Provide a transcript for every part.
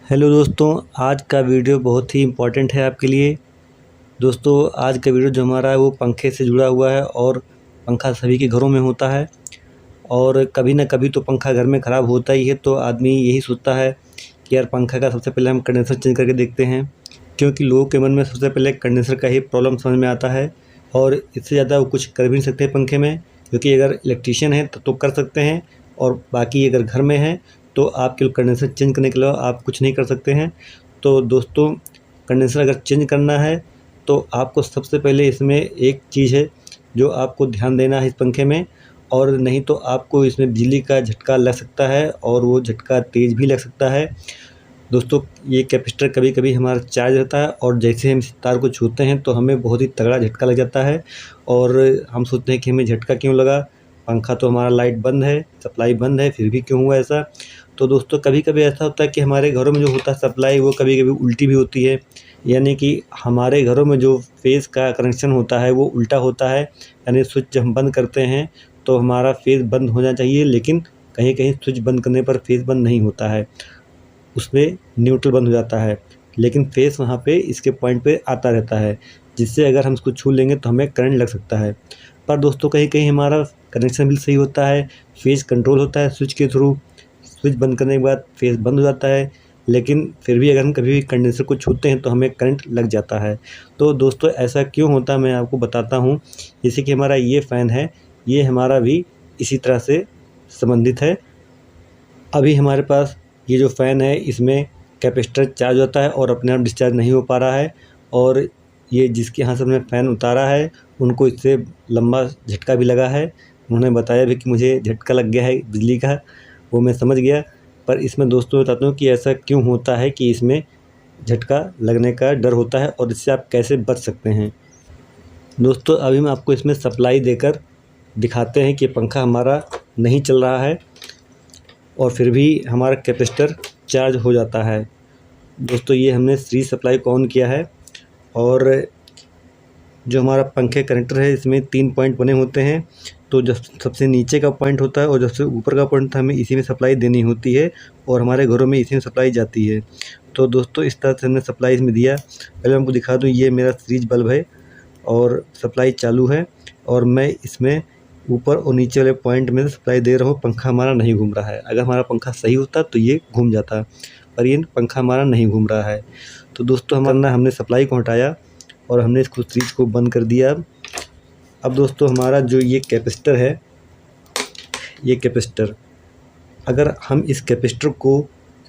Hello दोस्तों, आज का वीडियो बहुत ही इम्पोर्टेंट है आपके लिए। दोस्तों, आज का वीडियो जो हमारा है वो पंखे से जुड़ा हुआ है और पंखा सभी के घरों में होता है और कभी ना कभी तो पंखा घर में ख़राब होता ही है। तो आदमी यही सोचता है कि यार पंखा का सबसे पहले हम कंडेंसर चेंज करके देखते हैं, क्योंकि लोगों के मन में सबसे पहले कंडेंसर का ही प्रॉब्लम समझ में आता है और इससे ज़्यादा वो कुछ कर भी नहीं सकते पंखे में, क्योंकि अगर इलेक्ट्रीशियन है तो कर सकते हैं और बाकी अगर घर में है तो आपके कंडेंसर चेंज करने के अलावा आप कुछ नहीं कर सकते हैं। तो दोस्तों, कंडेंसर अगर चेंज करना है तो आपको सबसे पहले इसमें एक चीज़ है जो आपको ध्यान देना है इस पंखे में, और नहीं तो आपको इसमें बिजली का झटका लग सकता है और वो झटका तेज़ भी लग सकता है। दोस्तों, ये कैपेसिटर कभी कभी हमारा चार्ज रहता है और जैसे हम इस तार को छूते हैं तो हमें बहुत ही तगड़ा झटका लग जाता है और हम सोचते हैं कि हमें झटका क्यों लगा, पंखा तो हमारा लाइट बंद है, सप्लाई बंद है, फिर भी क्यों हुआ ऐसा। तो दोस्तों, कभी कभी ऐसा होता है कि हमारे घरों में जो होता है सप्लाई वो कभी कभी उल्टी भी होती है, यानी कि हमारे घरों में जो फेज़ का कनेक्शन होता है वो उल्टा होता है। यानी स्विच जब हम बंद करते हैं तो हमारा फेज़ बंद होना चाहिए, लेकिन कहीं कहीं स्विच बंद करने पर फेज़ बंद नहीं होता है, उसमें न्यूट्रल बंद हो जाता है, लेकिन फेस वहाँ पे इसके पॉइंट पे आता रहता है, जिससे अगर हम इसको छू लेंगे तो हमें करंट लग सकता है। पर दोस्तों, कहीं कहीं हमारा कनेक्शन भी सही होता है, फेस कंट्रोल होता है स्विच के थ्रू, स्विच बंद करने के बाद फेस बंद हो जाता है, लेकिन फिर भी अगर हम कभी भी कंडेंसर को छूते हैं तो हमें करंट लग जाता है। तो दोस्तों, ऐसा क्यों होता है मैं आपको बताता हूँ। जैसे कि हमारा ये फ़ैन है, ये हमारा भी इसी तरह से संबंधित है। अभी हमारे पास ये जो फ़ैन है इसमें कैपेसिटर चार्ज होता है और अपने आप डिस्चार्ज नहीं हो पा रहा है, और ये जिसके यहाँ से हमने फ़ैन उतारा है उनको इससे लंबा झटका भी लगा है। उन्होंने बताया भी कि मुझे झटका लग गया है बिजली का, वो मैं समझ गया। पर इसमें दोस्तों बताता हूँ कि ऐसा क्यों होता है, कि इसमें झटका लगने का डर होता है और इससे आप कैसे बच सकते हैं। दोस्तों, अभी मैं आपको इसमें सप्लाई देकर दिखाते हैं कि पंखा हमारा नहीं चल रहा है और फिर भी हमारा कैपेसिटर चार्ज हो जाता है। दोस्तों, ये हमने सीरीज सप्लाई को ऑन किया है और जो हमारा पंखे कनेक्टर है इसमें 3 पॉइंट बने होते हैं। तो जो सबसे नीचे का पॉइंट होता है और जो सबसे ऊपर का पॉइंट था, हमें इसी में सप्लाई देनी होती है और हमारे घरों में इसी में सप्लाई जाती है। तो दोस्तों, इस तरह से हमने सप्लाई इसमें दिया। पहले हमको दिखा दूँ, ये मेरा सीरीज बल्ब है और सप्लाई चालू है और मैं इसमें ऊपर और नीचे वाले पॉइंट में सप्लाई दे रहा हूँ। पंखा हमारा नहीं घूम रहा है। अगर हमारा पंखा सही होता तो ये घूम जाता, पर ये पंखा हमारा नहीं घूम रहा है। तो दोस्तों, हमने सप्लाई को हटाया और हमने इसको स्विच को बंद कर दिया। अब दोस्तों, हमारा जो ये कैपेसिटर है, ये कैपेसिटर अगर हम इस कैपेसिटर को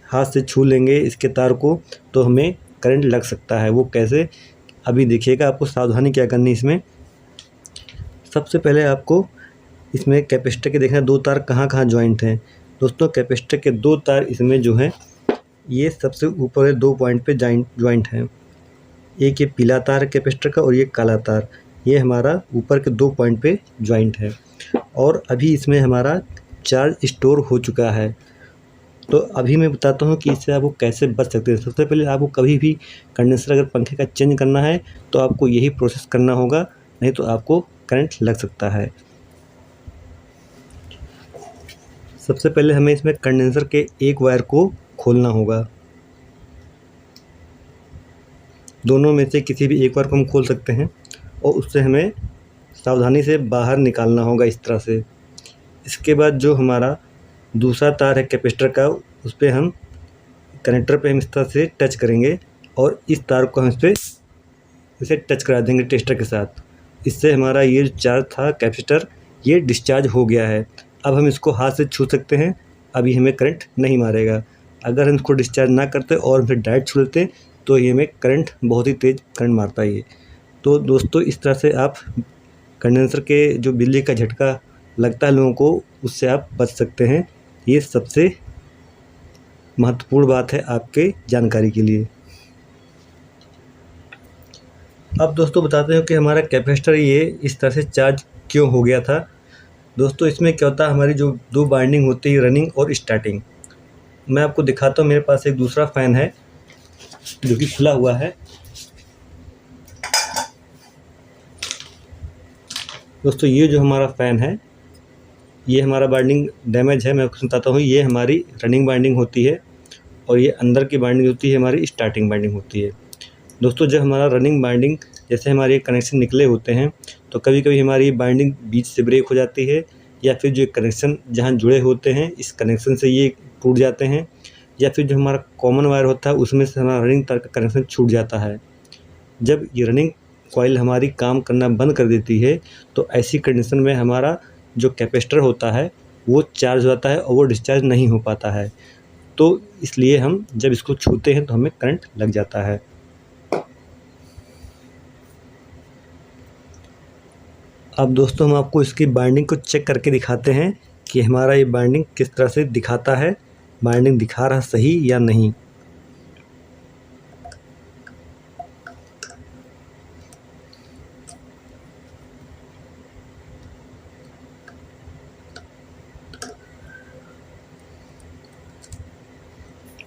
हाथ से छू लेंगे इसके तार को तो हमें करंट लग सकता है। वो कैसे, अभी देखिएगा। आपको सावधानी क्या करनी है इसमें। सबसे पहले आपको इसमें कैपेसिटर के देखना 2 तार कहाँ कहाँ जॉइंट हैं। दोस्तों, कैपेसिटर के 2 तार इसमें जो हैं ये सबसे ऊपर वाले 2 पॉइंट पे जॉइंट हैं। एक ये पीला तार है कैपेसिटर का और ये काला तार, ये हमारा ऊपर के 2 पॉइंट पे जॉइंट है और अभी इसमें हमारा चार्ज स्टोर हो चुका है। तो अभी मैं बताता हूँ कि इससे आपको कैसे बच सकते हैं। सबसे पहले आपको कभी भी कंडेंसर अगर पंखे का चेंज करना है तो आपको यही प्रोसेस करना होगा, नहीं तो आपको करंट लग सकता है। सबसे पहले हमें इसमें कंडेंसर के एक वायर को खोलना होगा। दोनों में से किसी भी एक वायर को हम खोल सकते हैं और उससे हमें सावधानी से बाहर निकालना होगा इस तरह से। इसके बाद जो हमारा दूसरा तार है कैपेसिटर का, उस पर हम कनेक्टर पे हम इस तरह से टच करेंगे और इस तार को हम इसे टच करा देंगे टेस्टर के साथ। इससे हमारा ये जो चार्ज था कैपेसिटर, ये डिस्चार्ज हो गया है। अब हम इसको हाथ से छू सकते हैं, अभी हमें करंट नहीं मारेगा। अगर हम इसको डिस्चार्ज ना करते और फिर डायरेक्ट छू लेते तो ये हमें करंट, बहुत ही तेज़ करंट मारता है ये। तो दोस्तों, इस तरह से आप कंडेंसर के जो बिजली का झटका लगता है लोगों को, उससे आप बच सकते हैं। ये सबसे महत्वपूर्ण बात है आपके जानकारी के लिए। अब दोस्तों बताते हैं कि हमारा कैपेसिटर ये इस तरह से चार्ज क्यों हो गया था। दोस्तों, इसमें क्या होता है, हमारी जो 2 वाइंडिंग होती है, रनिंग और स्टार्टिंग। मैं आपको दिखाता हूँ, मेरे पास एक दूसरा फ़ैन है जो कि खुला हुआ है। दोस्तों, ये जो हमारा फ़ैन है, ये हमारा वाइंडिंग डैमेज है। मैं आपको बताता हूँ, ये हमारी रनिंग वाइंडिंग होती है और ये अंदर की बाइंडिंग होती है हमारी स्टार्टिंग बाइंडिंग होती है। दोस्तों जब हमारा रनिंग बाइंडिंग जैसे हमारे कनेक्शन निकले होते हैं तो कभी कभी हमारी बाइंडिंग बीच से ब्रेक हो जाती है, या फिर जो कनेक्शन जहाँ जुड़े होते हैं इस कनेक्शन से ये टूट जाते हैं, या फिर जो हमारा कॉमन वायर होता है उसमें से हमारा रनिंग तार का कनेक्शन छूट जाता है। जब ये रनिंग कॉइल हमारी काम करना बंद कर देती है तो ऐसी कंडीशन में हमारा जो कैपेसिटर होता है वो चार्ज हो जाता है और वो डिस्चार्ज नहीं हो पाता है। तो इसलिए हम जब इसको छूते हैं तो हमें करंट लग जाता है। अब दोस्तों हम आपको इसकी बाइंडिंग को चेक करके दिखाते हैं कि हमारा ये बाइंडिंग किस तरह से दिखाता है, बाइंडिंग दिखा रहा सही या नहीं।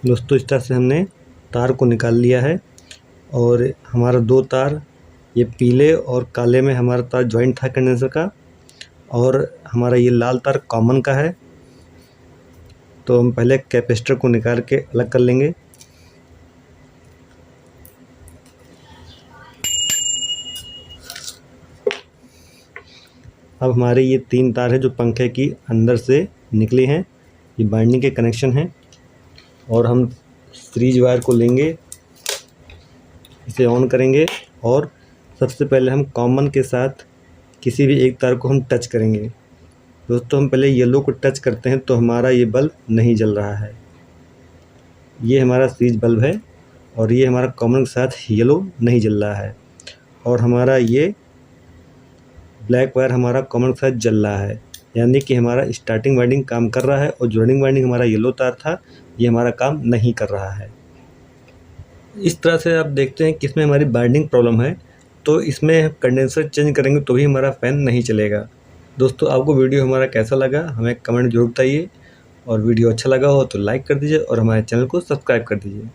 दोस्तों इस तरह से हमने तार को निकाल लिया है और हमारा 2 तार ये पीले और काले में हमारा तार जॉइंट था कंडेंसर का, और हमारा ये लाल तार कॉमन का है। तो हम पहले कैपेसिटर को निकाल के अलग कर लेंगे। अब हमारे ये 3 तार है जो पंखे की अंदर से निकले हैं, ये बाइंडिंग के कनेक्शन हैं। और हम सीरीज वायर को लेंगे, इसे ऑन करेंगे और सबसे पहले हम कॉमन के साथ किसी भी एक तार को हम टच करेंगे। दोस्तों हम पहले येलो को टच करते हैं तो हमारा ये बल्ब नहीं जल रहा है। ये हमारा सीरीज बल्ब है और ये हमारा कॉमन के साथ येलो नहीं जल रहा है, और हमारा ये ब्लैक वायर हमारा कॉमन के साथ जल रहा है, यानी कि हमारा स्टार्टिंग वाइंडिंग काम कर रहा है और जो रनिंग वाइंडिंग हमारा येलो तार था ये हमारा काम नहीं कर रहा है। इस तरह से आप देखते हैं कि इसमें हमारी बाइंडिंग प्रॉब्लम है, तो इसमें कंडेंसर चेंज करेंगे तो भी हमारा फ़ैन नहीं चलेगा। दोस्तों आपको वीडियो हमारा कैसा लगा हमें कमेंट जरूर बताइए, और वीडियो अच्छा लगा हो तो लाइक कर दीजिए और हमारे चैनल को सब्सक्राइब कर दीजिए।